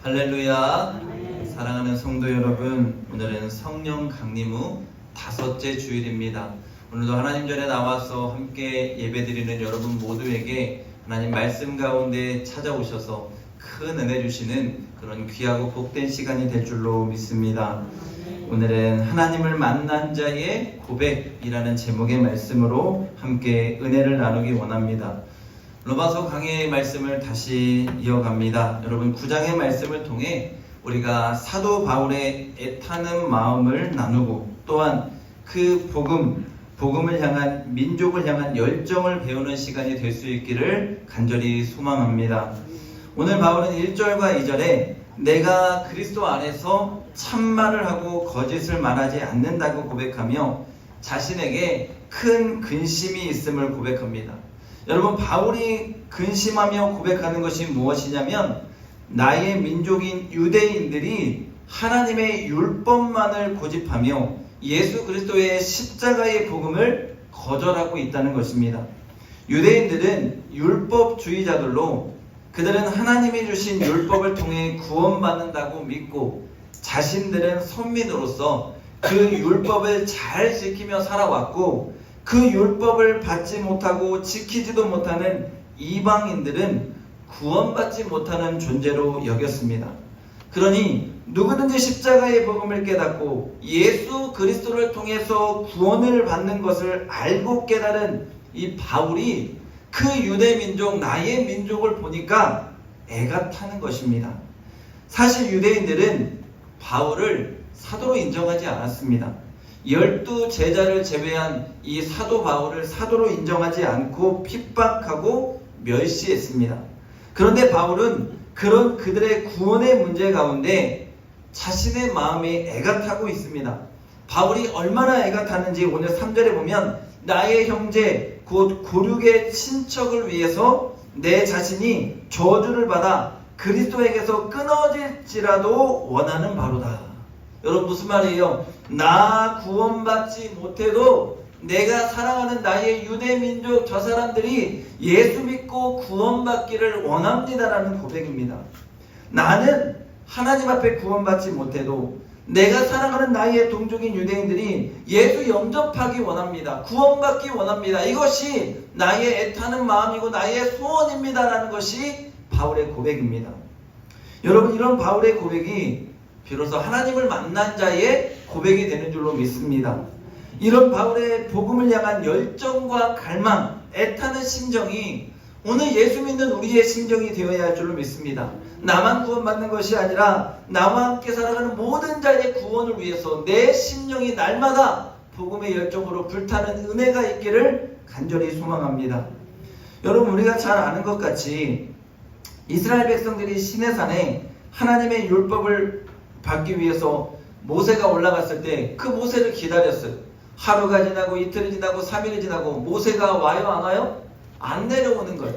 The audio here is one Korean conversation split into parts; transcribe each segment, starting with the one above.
할렐루야. 사랑하는 성도 여러분, 오늘은 성령 강림 후 5째 주일입니다. 오늘도 하나님 전에 나와서 함께 예배드리는 여러분 모두에게 하나님 말씀 가운데 찾아오셔서 큰 은혜 주시는 그런 귀하고 복된 시간이 될 줄로 믿습니다. 오늘은 하나님을 만난 자의 고백이라는 제목의 말씀으로 함께 은혜를 나누기 원합니다. 로마서 강해의 말씀을 다시 이어갑니다. 여러분 9장의 말씀을 통해 우리가 사도 바울의 애타는 마음을 나누고 또한 그 복음을 향한 민족을 향한 열정을 배우는 시간이 될 수 있기를 간절히 소망합니다. 오늘 바울은 1절과 2절에 내가 그리스도 안에서 참말을 하고 거짓을 말하지 않는다고 고백하며 자신에게 큰 근심이 있음을 고백합니다. 여러분 바울이 근심하며 고백하는 것이 무엇이냐면 나의 민족인 유대인들이 하나님의 율법만을 고집하며 예수 그리스도의 십자가의 복음을 거절하고 있다는 것입니다. 유대인들은 율법주의자들로 그들은 하나님이 주신 율법을 통해 구원받는다고 믿고 자신들은 선민으로서 그 율법을 잘 지키며 살아왔고 그 율법을 받지 못하고 지키지도 못하는 이방인들은 구원받지 못하는 존재로 여겼습니다. 그러니 누구든지 십자가의 복음을 깨닫고 예수 그리스도를 통해서 구원을 받는 것을 알고 깨달은 이 바울이 그 유대 민족, 나의 민족을 보니까 애가 타는 것입니다. 사실 유대인들은 바울을 사도로 인정하지 않았습니다. 12 제자를 제외한 이 사도 바울을 사도로 인정하지 않고 핍박하고 멸시했습니다. 그런데 바울은 그런 그들의 구원의 문제 가운데 자신의 마음이 애가 타고 있습니다. 바울이 얼마나 애가 타는지 오늘 3절에 보면 나의 형제 곧 고륙의 친척을 위해서 내 자신이 저주를 받아 그리스도에게서 끊어질지라도 원하는 바로다. 여러분 무슨 말이에요? 나 구원받지 못해도 내가 사랑하는 나의 유대민족 저 사람들이 예수 믿고 구원받기를 원합니다라는 고백입니다. 나는 하나님 앞에 구원받지 못해도 내가 사랑하는 나의 동족인 유대인들이 예수 영접하기 원합니다. 구원받기 원합니다. 이것이 나의 애타는 마음이고 나의 소원입니다라는 것이 바울의 고백입니다. 여러분 이런 바울의 고백이 비로소 하나님을 만난 자의 고백이 되는 줄로 믿습니다. 이런 바울의 복음을 향한 열정과 갈망, 애타는 심정이 오늘 예수 믿는 우리의 심정이 되어야 할 줄로 믿습니다. 나만 구원받는 것이 아니라 나와 함께 살아가는 모든 자의 구원을 위해서 내 심령이 날마다 복음의 열정으로 불타는 은혜가 있기를 간절히 소망합니다. 여러분 우리가 잘 아는 것 같이 이스라엘 백성들이 시내산에 하나님의 율법을 받기 위해서 모세가 올라갔을 때 그 모세를 기다렸어요. 하루가 지나고 이틀이 지나고 3일이 지나고 모세가 와요 안 와요? 안 내려오는 거예요.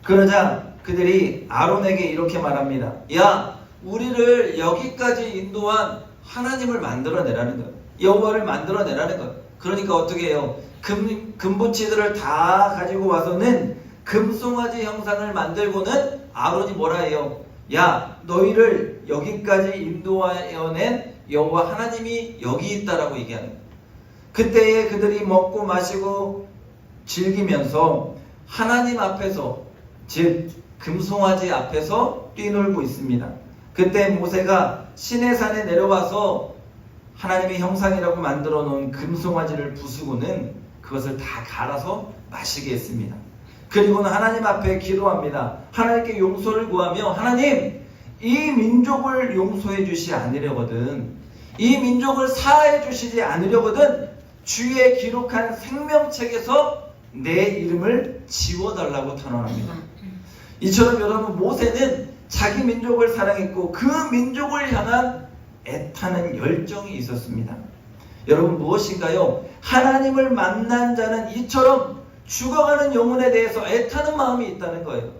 그러자 그들이 아론에게 이렇게 말합니다. 야 우리를 여기까지 인도한 하나님을 만들어내라는 거예요. 여호와를 만들어내라는 거예요. 그러니까 어떻게 해요? 금붙이들을 다 가지고 와서는 금송아지 형상을 만들고는 아론이 뭐라 해요? 야 너희를 여기까지 인도하여낸 여호와 하나님이 여기 있다라고 얘기하는 거예요. 그때에 그들이 먹고 마시고 즐기면서 하나님 앞에서 즉 금송아지 앞에서 뛰놀고 있습니다. 그때 모세가 시내산에 내려와서 하나님의 형상이라고 만들어 놓은 금송아지를 부수고는 그것을 다 갈아서 마시게 했습니다. 그리고는 하나님 앞에 기도합니다. 하나님께 용서를 구하며 하나님 이 민족을 용서해 주시지 않으려거든 이 민족을 사하해 주시지 않으려거든 주의 기록한 생명책에서 내 이름을 지워달라고 탄원합니다. 이처럼 여러분 모세는 자기 민족을 사랑했고 그 민족을 향한 애타는 열정이 있었습니다. 여러분 무엇인가요? 하나님을 만난 자는 이처럼 죽어가는 영혼에 대해서 애타는 마음이 있다는 거예요.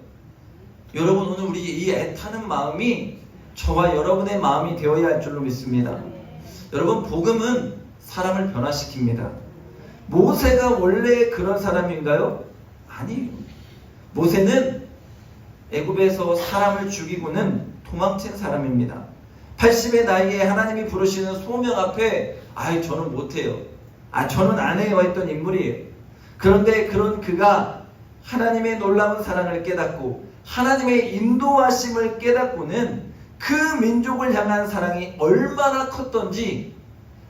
여러분 오늘 우리 이 애타는 마음이 저와 여러분의 마음이 되어야 할 줄로 믿습니다. 여러분 복음은 사람을 변화시킵니다. 모세가 원래 그런 사람인가요? 아니에요. 모세는 애굽에서 사람을 죽이고는 도망친 사람입니다. 80의 나이에 하나님이 부르시는 소명 앞에 저는 못해요. 저는 안 해요 했던 인물이에요. 그런데 그런 그가 하나님의 놀라운 사랑을 깨닫고 하나님의 인도하심을 깨닫고는 그 민족을 향한 사랑이 얼마나 컸던지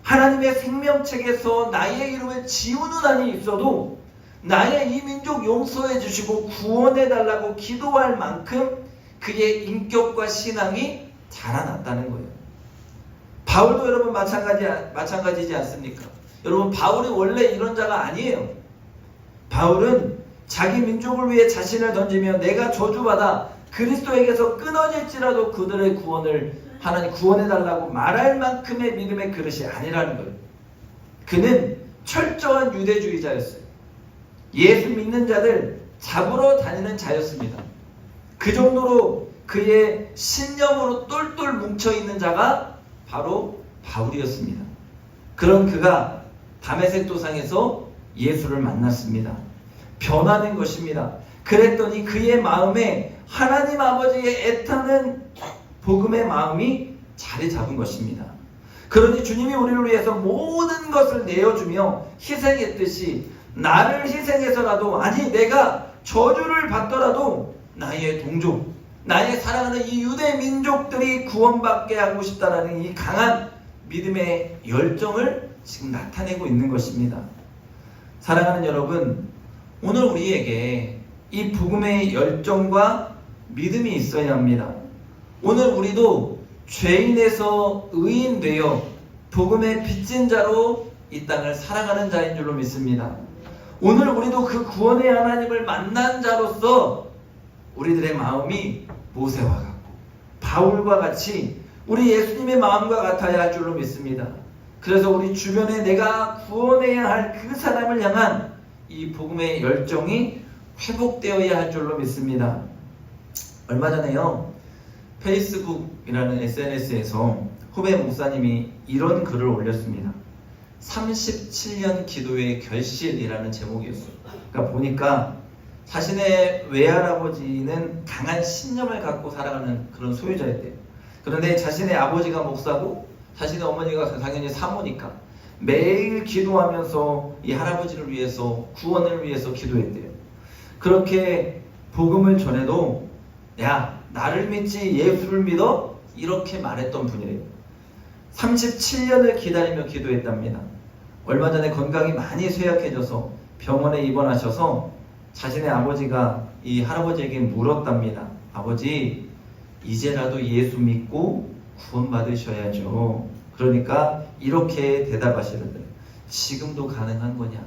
하나님의 생명책에서 나의 이름을 지우는 한이 있어도 나의 이 민족 용서해 주시고 구원해 달라고 기도할 만큼 그의 인격과 신앙이 자라났다는 거예요. 바울도 여러분 마찬가지지 않습니까? 여러분 바울이 원래 이런 자가 아니에요. 바울은 자기 민족을 위해 자신을 던지며 내가 저주받아 그리스도에게서 끊어질지라도 그들의 구원을 하나님 구원해달라고 말할 만큼의 믿음의 그릇이 아니라는 거예요. 그는 철저한 유대주의자였어요. 예수 믿는 자들 잡으러 다니는 자였습니다. 그 정도로 그의 신념으로 똘똘 뭉쳐있는 자가 바로 바울이었습니다. 그런 그가 다메섹 도상에서 예수를 만났습니다. 변하는 것입니다. 그랬더니 그의 마음에 하나님 아버지의 애타는 복음의 마음이 자리 잡은 것입니다. 그러니 주님이 우리를 위해서 모든 것을 내어주며 희생했듯이 나를 희생해서라도 내가 저주를 받더라도 나의 동족, 나의 사랑하는 이 유대 민족들이 구원받게 하고 싶다라는 이 강한 믿음의 열정을 지금 나타내고 있는 것입니다. 사랑하는 여러분, 오늘 우리에게 이 복음의 열정과 믿음이 있어야 합니다. 오늘 우리도 죄인에서 의인 되어 복음의 빚진 자로 이 땅을 살아가는 자인 줄로 믿습니다. 오늘 우리도 그 구원의 하나님을 만난 자로서 우리들의 마음이 모세와 같고 바울과 같이 우리 예수님의 마음과 같아야 할 줄로 믿습니다. 그래서 우리 주변에 내가 구원해야 할 그 사람을 향한 이 복음의 열정이 회복되어야 할 줄로 믿습니다. 얼마 전에요, 페이스북이라는 SNS에서 후배 목사님이 이런 글을 올렸습니다. 37년 기도의 결실이라는 제목이었어요. 그러니까 보니까 자신의 외할아버지는 강한 신념을 갖고 살아가는 그런 소유자였대요. 그런데 자신의 아버지가 목사고 자신의 어머니가 당연히 사모니까 매일 기도하면서 이 할아버지를 위해서 구원을 위해서 기도했대요. 그렇게 복음을 전해도 나를 믿지 예수를 믿어? 이렇게 말했던 분이래요. 37년을 기다리며 기도했답니다. 얼마 전에 건강이 많이 쇠약해져서 병원에 입원하셔서 자신의 아버지가 이 할아버지에게 물었답니다. 아버지, 이제라도 예수 믿고 구원받으셔야죠. 그러니까 이렇게 대답하시는데, 지금도 가능한 거냐?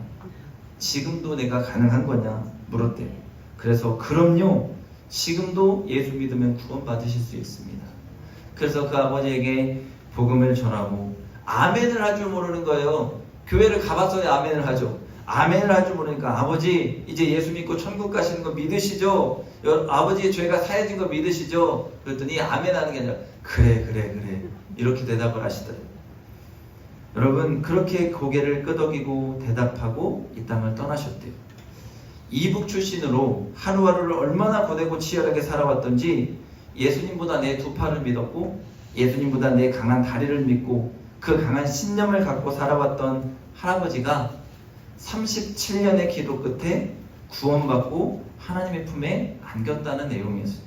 지금도 내가 가능한 거냐? 물었대요. 그래서 그럼요, 지금도 예수 믿으면 구원받으실 수 있습니다. 그래서 그 아버지에게 복음을 전하고 아멘을 할 줄 모르는 거예요. 교회를 가봤어야 아멘을 하죠. 아멘을 할 줄 모르니까 아버지 이제 예수 믿고 천국 가시는 거 믿으시죠? 아버지의 죄가 사해진 거 믿으시죠? 그랬더니 아멘 하는 게 아니라 그래 이렇게 대답을 하시더래요. 여러분, 그렇게 고개를 끄덕이고 대답하고 이 땅을 떠나셨대요. 이북 출신으로 하루하루를 얼마나 고되고 치열하게 살아왔던지 예수님보다 내 두 팔을 믿었고 예수님보다 내 강한 다리를 믿고 그 강한 신념을 갖고 살아왔던 할아버지가 37년의 기도 끝에 구원받고 하나님의 품에 안겼다는 내용이었어요.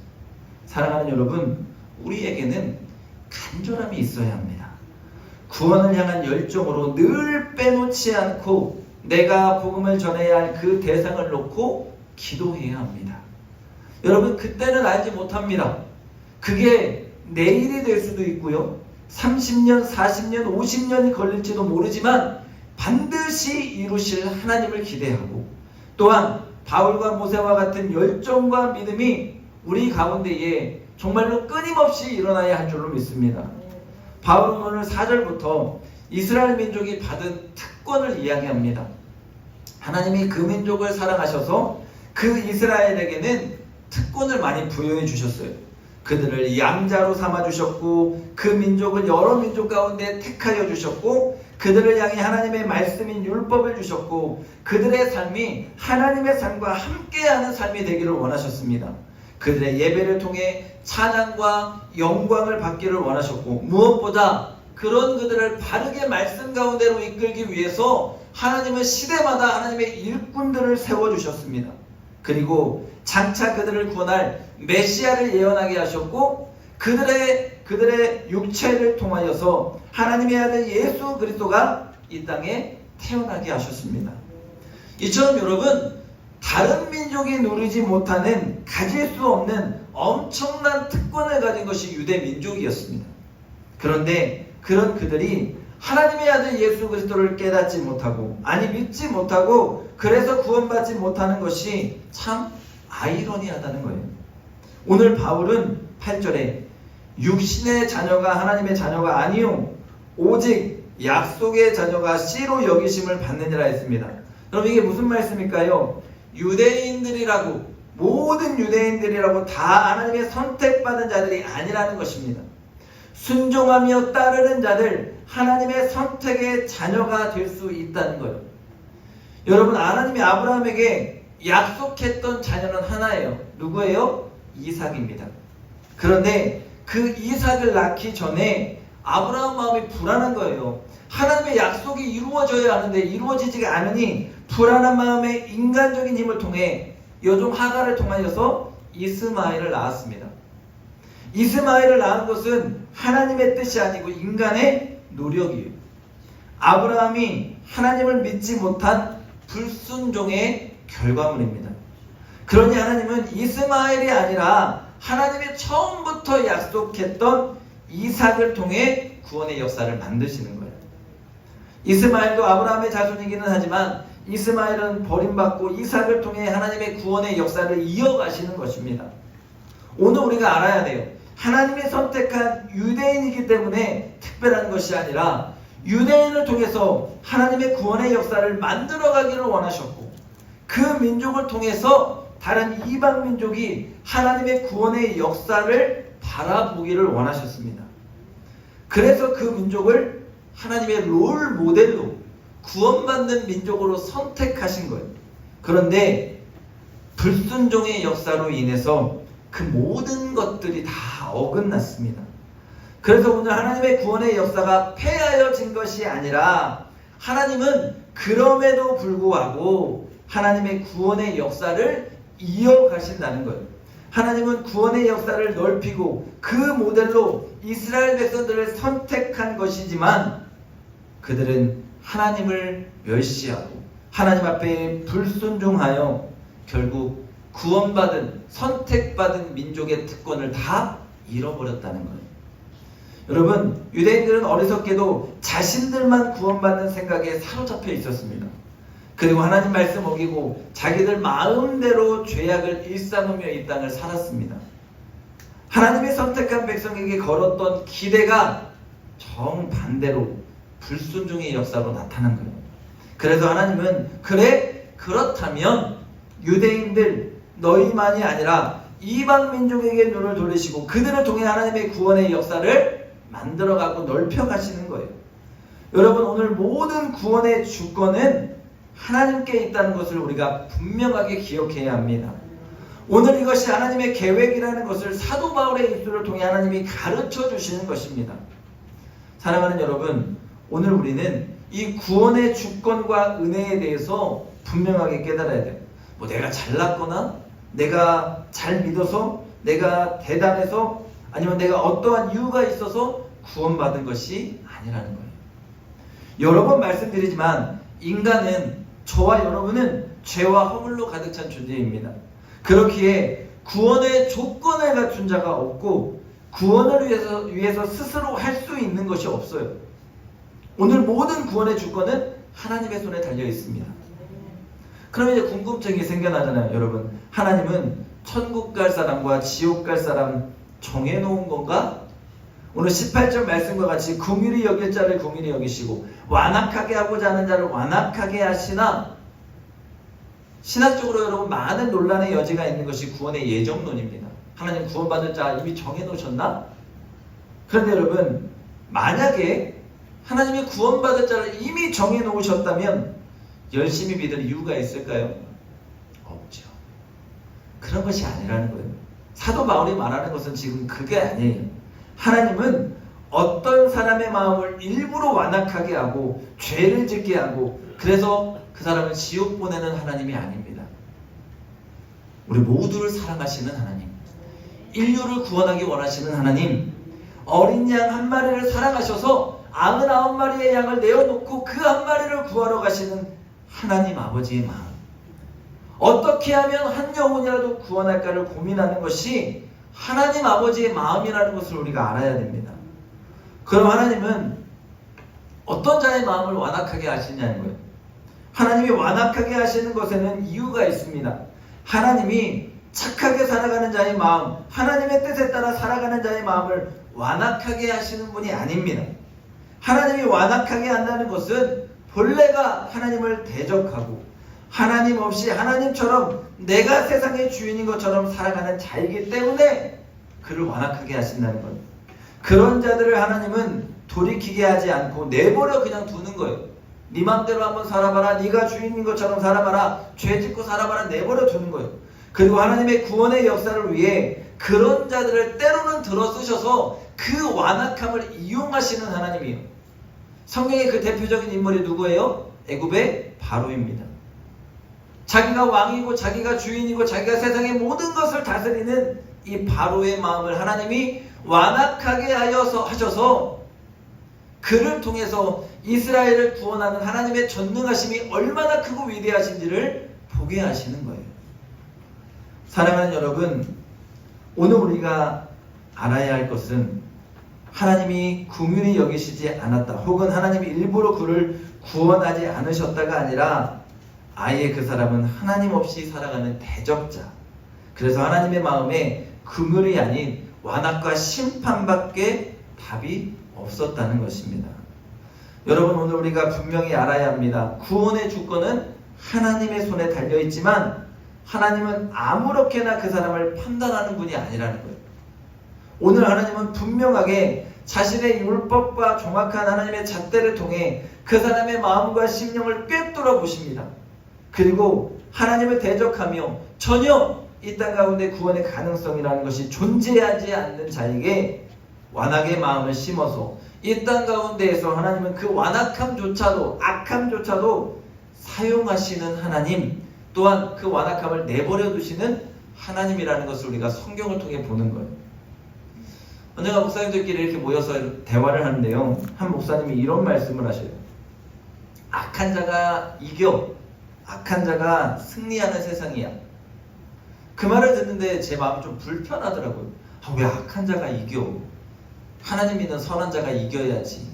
사랑하는 여러분, 우리에게는 간절함이 있어야 합니다. 구원을 향한 열정으로 늘 빼놓지 않고 내가 복음을 전해야 할 그 대상을 놓고 기도해야 합니다. 여러분, 그때는 알지 못합니다. 그게 내일이 될 수도 있고요, 30년, 40년, 50년이 걸릴지도 모르지만 반드시 이루실 하나님을 기대하고 또한 바울과 모세와 같은 열정과 믿음이 우리 가운데에 정말로 끊임없이 일어나야 할 줄로 믿습니다. 바울은 오늘 4절부터 이스라엘 민족이 받은 특권을 이야기합니다. 하나님이 그 민족을 사랑하셔서 그 이스라엘에게는 특권을 많이 부여해 주셨어요. 그들을 양자로 삼아주셨고 그 민족을 여러 민족 가운데 택하여 주셨고 그들을 향해 하나님의 말씀인 율법을 주셨고 그들의 삶이 하나님의 삶과 함께하는 삶이 되기를 원하셨습니다. 그들의 예배를 통해 찬양과 영광을 받기를 원하셨고, 무엇보다 그런 그들을 바르게 말씀 가운데로 이끌기 위해서 하나님은 시대마다 하나님의 일꾼들을 세워주셨습니다. 그리고 장차 그들을 구원할 메시아를 예언하게 하셨고, 그들의 육체를 통하여서 하나님의 아들 예수 그리스도가 이 땅에 태어나게 하셨습니다. 이처럼 여러분, 다른 민족이 누리지 못하는, 가질 수 없는 엄청난 특권을 가진 것이 유대 민족이었습니다. 그런데 그런 그들이 하나님의 아들 예수 그리스도를 깨닫지 못하고, 아니 믿지 못하고, 그래서 구원받지 못하는 것이 참 아이러니하다는 거예요. 오늘 바울은 8절에 육신의 자녀가 하나님의 자녀가 아니요 오직 약속의 자녀가 씨로 여기심을 받느니라 했습니다. 그럼 이게 무슨 말씀일까요? 유대인들이라고, 모든 유대인들이라고 다 하나님의 선택받은 자들이 아니라는 것입니다. 순종하며 따르는 자들, 하나님의 선택의 자녀가 될 수 있다는 거예요. 여러분, 하나님이 아브라함에게 약속했던 자녀는 하나예요. 누구예요? 이삭입니다. 그런데 그 이삭을 낳기 전에 아브라함 마음이 불안한 거예요. 하나님의 약속이 이루어져야 하는데 이루어지지가 않으니 불안한 마음에 인간적인 힘을 통해 여종 하갈을 통하여서 이스마엘을 낳았습니다. 이스마엘을 낳은 것은 하나님의 뜻이 아니고 인간의 노력이에요. 아브라함이 하나님을 믿지 못한 불순종의 결과물입니다. 그러니 하나님은 이스마엘이 아니라 하나님이 처음부터 약속했던 이삭을 통해 구원의 역사를 만드시는 거예요. 이스마엘도 아브라함의 자손이기는 하지만 이스마엘은 버림받고 이삭을 통해 하나님의 구원의 역사를 이어가시는 것입니다. 오늘 우리가 알아야 돼요. 하나님이 선택한 유대인이기 때문에 특별한 것이 아니라 유대인을 통해서 하나님의 구원의 역사를 만들어가기를 원하셨고, 그 민족을 통해서 다른 이방 민족이 하나님의 구원의 역사를 바라보기를 원하셨습니다. 그래서 그 민족을 하나님의 롤 모델로 구원받는 민족으로 선택하신 거예요. 그런데 불순종의 역사로 인해서 그 모든 것들이 다 어긋났습니다. 그래서 오늘 하나님의 구원의 역사가 폐하여진 것이 아니라 하나님은 그럼에도 불구하고 하나님의 구원의 역사를 이어가신다는 거예요. 하나님은 구원의 역사를 넓히고 그 모델로 이스라엘 백성들을 선택한 것이지만 그들은 하나님을 멸시하고 하나님 앞에 불순종하여 결국 구원받은, 선택받은 민족의 특권을 다 잃어버렸다는 거예요. 여러분, 유대인들은 어리석게도 자신들만 구원받는 생각에 사로잡혀 있었습니다. 그리고 하나님 말씀 어기고 자기들 마음대로 죄악을 일삼으며 이 땅을 살았습니다. 하나님의 선택한 백성에게 걸었던 기대가 정반대로 불순종의 역사로 나타난 거예요. 그래서 하나님은 그렇다면 유대인들 너희만이 아니라 이방 민족에게 눈을 돌리시고 그들을 통해 하나님의 구원의 역사를 만들어가고 넓혀가시는 거예요. 여러분, 오늘 모든 구원의 주권은 하나님께 있다는 것을 우리가 분명하게 기억해야 합니다. 오늘 이것이 하나님의 계획이라는 것을 사도 바울의 입술을 통해 하나님이 가르쳐 주시는 것입니다. 사랑하는 여러분, 오늘 우리는 이 구원의 주권과 은혜에 대해서 분명하게 깨달아야 돼요. 뭐 내가 잘났거나 내가 잘 믿어서 내가 대단해서 아니면 내가 어떠한 이유가 있어서 구원받은 것이 아니라는 거예요. 여러 번 말씀드리지만 인간은, 저와 여러분은 죄와 허물로 가득 찬 존재입니다. 그렇기에 구원의 조건을 갖춘 자가 없고 구원을 위해서 스스로 할 수 있는 것이 없어요. 오늘 모든 구원의 주권은 하나님의 손에 달려 있습니다. 그럼 이제 궁금증이 생겨나잖아요. 여러분, 하나님은 천국 갈 사람과 지옥 갈 사람 정해놓은 건가? 오늘 18절 말씀과 같이 긍휼히 여길 자를 긍휼히 여기시고 완악하게 하고자 하는 자를 완악하게 하시나, 신학적으로 여러분 많은 논란의 여지가 있는 것이 구원의 예정론입니다. 하나님 구원받을 자 이미 정해놓으셨나? 그런데 여러분, 만약에 하나님이 구원받을 자를 이미 정해놓으셨다면 열심히 믿을 이유가 있을까요? 없죠. 그런 것이 아니라는 거예요. 사도 바울이 말하는 것은 지금 그게 아니에요. 하나님은 어떤 사람의 마음을 일부러 완악하게 하고 죄를 짓게 하고 그래서 그 사람을 지옥 보내는 하나님이 아닙니다. 우리 모두를 사랑하시는 하나님, 인류를 구원하기 원하시는 하나님, 어린 양 한 마리를 사랑하셔서 99마리의 양을 내어놓고 그 한 마리를 구하러 가시는 하나님 아버지의 마음, 어떻게 하면 한 영혼이라도 구원할까를 고민하는 것이 하나님 아버지의 마음이라는 것을 우리가 알아야 됩니다. 그럼 하나님은 어떤 자의 마음을 완악하게 하시냐는 거예요. 하나님이 완악하게 하시는 것에는 이유가 있습니다. 하나님이 착하게 살아가는 자의 마음, 하나님의 뜻에 따라 살아가는 자의 마음을 완악하게 하시는 분이 아닙니다. 하나님이 완악하게 한다는 것은 본래가 하나님을 대적하고 하나님 없이 하나님처럼 내가 세상의 주인인 것처럼 살아가는 자이기 때문에 그를 완악하게 하신다는 거예요. 그런 자들을 하나님은 돌이키게 하지 않고 내버려 그냥 두는 거예요. 네 맘대로 한번 살아봐라, 네가 주인인 것처럼 살아봐라, 죄 짓고 살아봐라, 내버려 두는 거예요. 그리고 하나님의 구원의 역사를 위해 그런 자들을 때로는 들어 쓰셔서 그 완악함을 이용하시는 하나님이에요. 성경의 그 대표적인 인물이 누구예요? 애굽의 바로입니다. 자기가 왕이고 자기가 주인이고 자기가 세상의 모든 것을 다스리는 이 바로의 마음을 하나님이 완악하게 하셔서 그를 통해서 이스라엘을 구원하는 하나님의 전능하심이 얼마나 크고 위대하신지를 보게 하시는 거예요. 사랑하는 여러분, 오늘 우리가 알아야 할 것은 하나님이 긍휼히 여기시지 않았다, 혹은 하나님이 일부러 그를 구원하지 않으셨다가 아니라 아예 그 사람은 하나님 없이 살아가는 대적자, 그래서 하나님의 마음에 긍휼이 아닌 완악과 심판밖에 답이 없었다는 것입니다. 여러분, 오늘 우리가 분명히 알아야 합니다. 구원의 주권은 하나님의 손에 달려있지만 하나님은 아무렇게나 그 사람을 판단하는 분이 아니라는 거예요. 오늘 하나님은 분명하게 자신의 율법과 정확한 하나님의 잣대를 통해 그 사람의 마음과 심령을 꿰뚫어 보십니다. 그리고 하나님을 대적하며 전혀 이 땅 가운데 구원의 가능성이라는 것이 존재하지 않는 자에게 완악의 마음을 심어서 이 땅 가운데에서 하나님은 그 완악함조차도, 악함조차도 사용하시는 하나님, 또한 그 완악함을 내버려 두시는 하나님이라는 것을 우리가 성경을 통해 보는 거예요. 언젠가 목사님들끼리 이렇게 모여서 대화를 하는데요, 한 목사님이 이런 말씀을 하셔요. 악한 자가 이겨, 악한 자가 승리하는 세상이야. 그 말을 듣는데 제 마음이 좀 불편하더라고요. 왜 악한 자가 이겨? 하나님 믿는 선한 자가 이겨야지.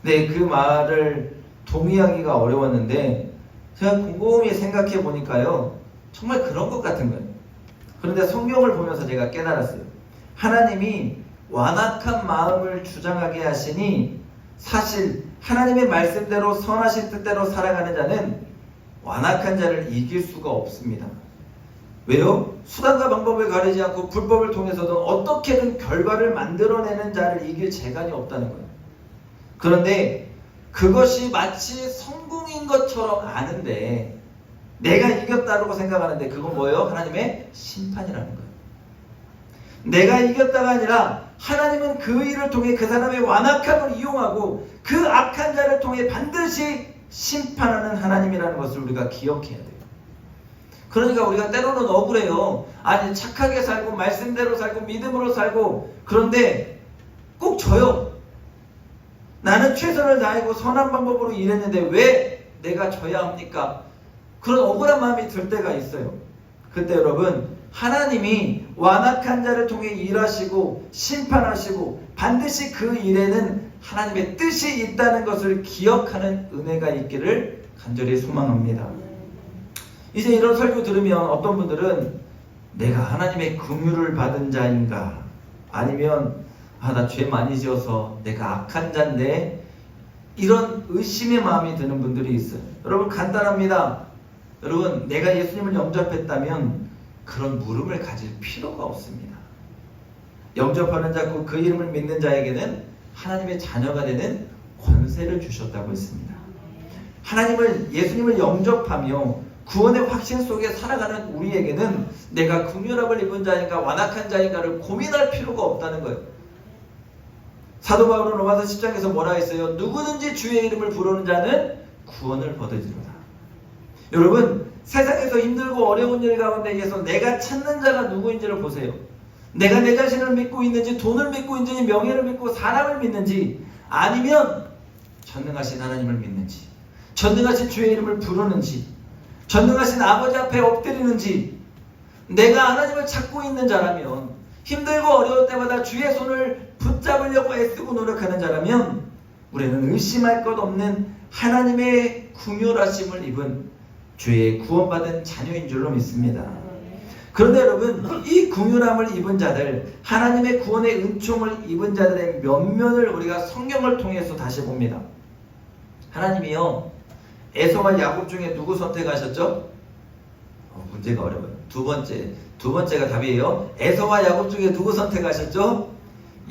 네, 그 말을 동의하기가 어려웠는데 제가 곰곰이 생각해 보니까요, 정말 그런 것 같은 거예요. 그런데 성경을 보면서 제가 깨달았어요. 하나님이 완악한 마음을 주장하게 하시니 사실 하나님의 말씀대로 선하신 뜻대로 살아가는 자는 완악한 자를 이길 수가 없습니다. 왜요? 수단과 방법을 가리지 않고 불법을 통해서든 어떻게든 결과를 만들어내는 자를 이길 재간이 없다는 거예요. 그런데 그것이 마치 성공인 것처럼 아는데 내가 이겼다고 생각하는데 그건 뭐예요? 하나님의 심판이라는 거예요. 내가 이겼다가 아니라 하나님은 그 일을 통해 그 사람의 완악함을 이용하고 그 악한 자를 통해 반드시 심판하는 하나님이라는 것을 우리가 기억해야 돼요. 그러니까 우리가 때로는 억울해요. 아니, 착하게 살고 말씀대로 살고 믿음으로 살고 그런데 꼭 져요. 나는 최선을 다하고 선한 방법으로 일했는데 왜 내가 져야 합니까? 그런 억울한 마음이 들 때가 있어요. 그때 여러분, 하나님이 완악한 자를 통해 일하시고 심판하시고 반드시 그 일에는 하나님의 뜻이 있다는 것을 기억하는 은혜가 있기를 간절히 소망합니다. 이제 이런 설교 들으면 어떤 분들은 내가 하나님의 긍휼을 받은 자인가, 아니면 나 죄 많이 지어서 내가 악한 자인데, 이런 의심의 마음이 드는 분들이 있어요. 여러분, 간단합니다. 여러분, 내가 예수님을 영접했다면 그런 물음을 가질 필요가 없습니다. 영접하는 자, 그 이름을 믿는 자에게는 하나님의 자녀가 되는 권세를 주셨다고 했습니다. 하나님을, 예수님을 영접하며 구원의 확신 속에 살아가는 우리에게는 내가 긍휼함을 입은 자인가 완악한 자인가를 고민할 필요가 없다는 거예요. 사도 바울은 로마서 10장에서 뭐라 했어요? 누구든지 주의 이름을 부르는 자는 구원을 거두리로다. 여러분, 세상에서 힘들고 어려운 일 가운데에서 내가 찾는 자가 누구인지를 보세요. 내가 내 자신을 믿고 있는지, 돈을 믿고 있는지, 명예를 믿고 사람을 믿는지, 아니면 전능하신 하나님을 믿는지, 전능하신 주의 이름을 부르는지, 전능하신 아버지 앞에 엎드리는지, 내가 하나님을 찾고 있는 자라면, 힘들고 어려울 때마다 주의 손을 붙잡으려고 애쓰고 노력하는 자라면 우리는 의심할 것 없는 하나님의 긍휼하심을 입은 죄에 구원받은 자녀인 줄로 믿습니다. 그런데 여러분, 이 긍휼함을 입은 자들, 하나님의 구원의 은총을 입은 자들의 면면을 우리가 성경을 통해서 다시 봅니다. 하나님이요, 에서와 야곱 중에 누구 선택하셨죠? 문제가 어려워요. 두 번째가 답이에요. 에서와 야곱 중에 누구 선택하셨죠?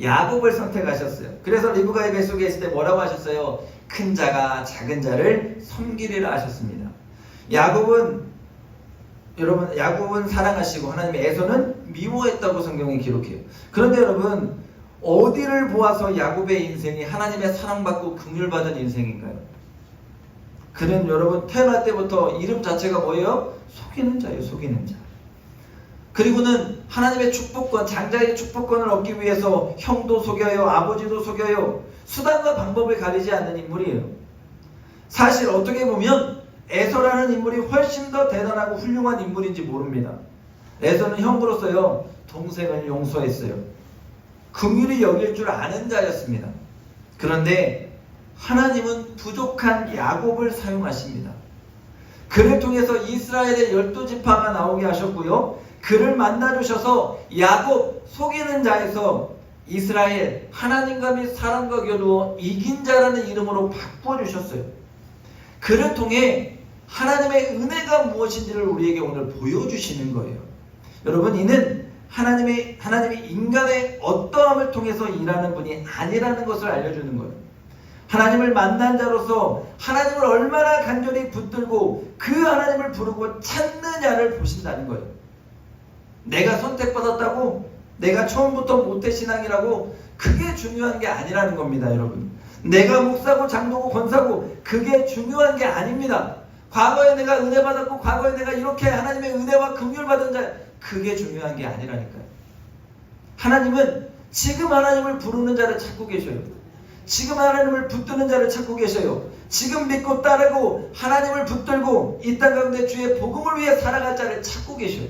야곱을 선택하셨어요. 그래서 리브가의 뱃속에 있을 때 뭐라고 하셨어요? 큰 자가 작은 자를 섬기리라 하셨습니다. 여러분, 야곱은 사랑하시고 하나님의 에서는 미워했다고 성경이 기록해요. 그런데 여러분, 어디를 보아서 야곱의 인생이 하나님의 사랑받고 긍휼받은 인생인가요? 그는 여러분 태어날 때부터 이름 자체가 뭐예요? 속이는 자예요. 속이는 자. 그리고는 하나님의 축복권, 장자의 축복권을 얻기 위해서 형도 속여요, 아버지도 속여요. 수단과 방법을 가리지 않는 인물이에요. 사실 어떻게 보면 에서라는 인물이 훨씬 더 대단하고 훌륭한 인물인지 모릅니다. 에서는 형으로서요, 동생을 용서했어요. 긍휼히 여길 줄 아는 자였습니다. 그런데 하나님은 부족한 야곱을 사용하십니다. 그를 통해서 이스라엘의 12지파가 나오게 하셨고요, 그를 만나주셔서 야곱, 속이는 자에서 이스라엘, 하나님과 및 사람과 겨루어 이긴 자라는 이름으로 바꿔주셨어요. 그를 통해 하나님의 은혜가 무엇인지를 우리에게 오늘 보여주시는 거예요. 여러분, 이는 하나님이 인간의 어떠함을 통해서 일하는 분이 아니라는 것을 알려주는 거예요. 하나님을 만난 자로서 하나님을 얼마나 간절히 붙들고 그 하나님을 부르고 찾느냐를 보신다는 거예요. 내가 선택받았다고, 내가 처음부터 모태신앙이라고, 그게 중요한 게 아니라는 겁니다, 여러분. 내가 목사고 장로고 권사고, 그게 중요한 게 아닙니다. 과거에 내가 은혜 받았고, 과거에 내가 이렇게 하나님의 은혜와 긍휼 받은 자, 그게 중요한 게 아니라니까요. 하나님은 지금 하나님을 부르는 자를 찾고 계셔요. 지금 하나님을 붙드는 자를 찾고 계셔요. 지금 믿고 따르고 하나님을 붙들고 이 땅 가운데 주의 복음을 위해 살아갈 자를 찾고 계셔요.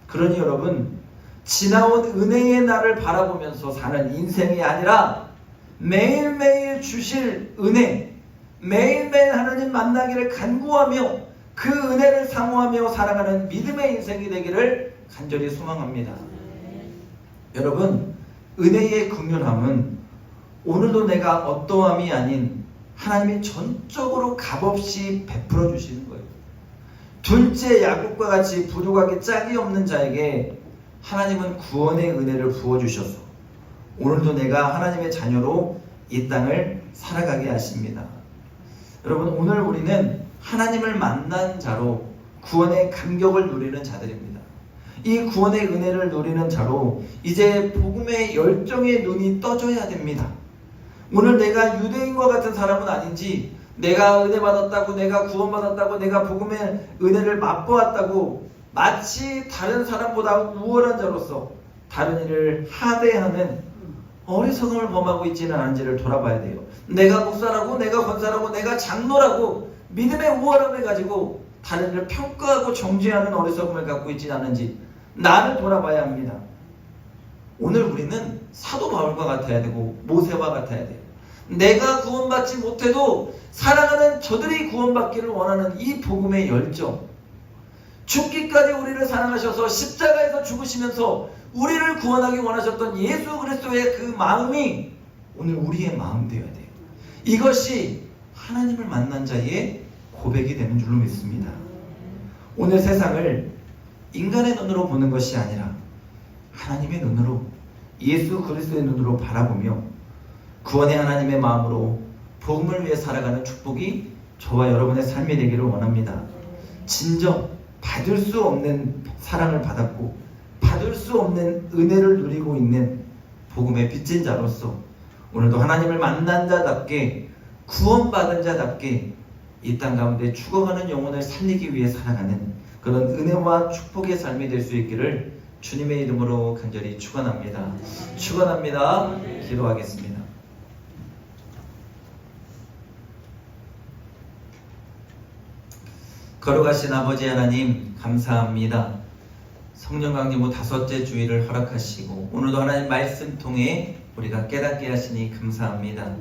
그러니 여러분, 지나온 은혜의 날을 바라보면서 사는 인생이 아니라 매일매일 주실 은혜, 매일매일 하나님 만나기를 간구하며 그 은혜를 사모하며 살아가는 믿음의 인생이 되기를 간절히 소망합니다. 여러분, 은혜의 긍휼함은 오늘도 내가 어떠함이 아닌 하나님이 전적으로 값없이 베풀어 주시는 거예요. 둘째 야곱과 같이 부족하게 짝이 없는 자에게 하나님은 구원의 은혜를 부어주셔서 오늘도 내가 하나님의 자녀로 이 땅을 살아가게 하십니다. 여러분, 오늘 우리는 하나님을 만난 자로 구원의 감격을 누리는 자들입니다. 이 구원의 은혜를 누리는 자로 이제 복음의 열정의 눈이 떠져야 됩니다. 오늘 내가 유대인과 같은 사람은 아닌지, 내가 은혜 받았다고, 내가 구원받았다고, 내가 복음의 은혜를 맛보았다고 마치 다른 사람보다 우월한 자로서 다른 일을 하대하는 어리석음을 범하고 있지는 않은지를 돌아봐야 돼요. 내가 목사라고, 내가 권사라고, 내가 장로라고 믿음의 우월함을 가지고 다른 일을 평가하고 정죄하는 어리석음을 갖고 있지는 않은지 나를 돌아봐야 합니다. 오늘 우리는 사도 바울과 같아야 되고 모세와 같아야 돼요. 내가 구원받지 못해도 사랑하는 저들이 구원받기를 원하는 이 복음의 열정, 죽기까지 우리를 사랑하셔서 십자가에서 죽으시면서 우리를 구원하기 원하셨던 예수 그리스도의 그 마음이 오늘 우리의 마음 되어야 돼요. 이것이 하나님을 만난 자의 고백이 되는 줄로 믿습니다. 오늘 세상을 인간의 눈으로 보는 것이 아니라 하나님의 눈으로, 예수 그리스도의 눈으로 바라보며 구원의 하나님의 마음으로 복음을 위해 살아가는 축복이 저와 여러분의 삶이 되기를 원합니다. 진정 받을 수 없는 사랑을 받았고 받을 수 없는 은혜를 누리고 있는 복음의 빚진 자로서 오늘도 하나님을 만난 자답게 구원받은 자답게 이 땅 가운데 죽어가는 영혼을 살리기 위해 살아가는 그런 은혜와 축복의 삶이 될 수 있기를 주님의 이름으로 간절히 축원합니다. 축원합니다. 기도하겠습니다. 거룩하신 아버지 하나님 감사합니다. 성령 강림후 5째 주일을 허락하시고 오늘도 하나님 말씀 통해 우리가 깨닫게 하시니 감사합니다.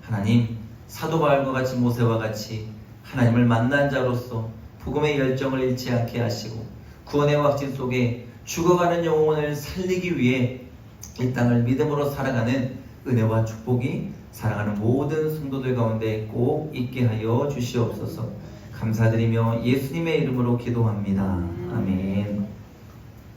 하나님 사도 바울과 같이 모세와 같이 하나님을 만난 자로서 복음의 열정을 잃지 않게 하시고 구원의 확신 속에 죽어가는 영혼을 살리기 위해 이 땅을 믿음으로 살아가는 은혜와 축복이 사랑하는 모든 성도들 가운데 꼭 있게 하여 주시옵소서. 감사드리며 예수님의 이름으로 기도합니다. 아멘.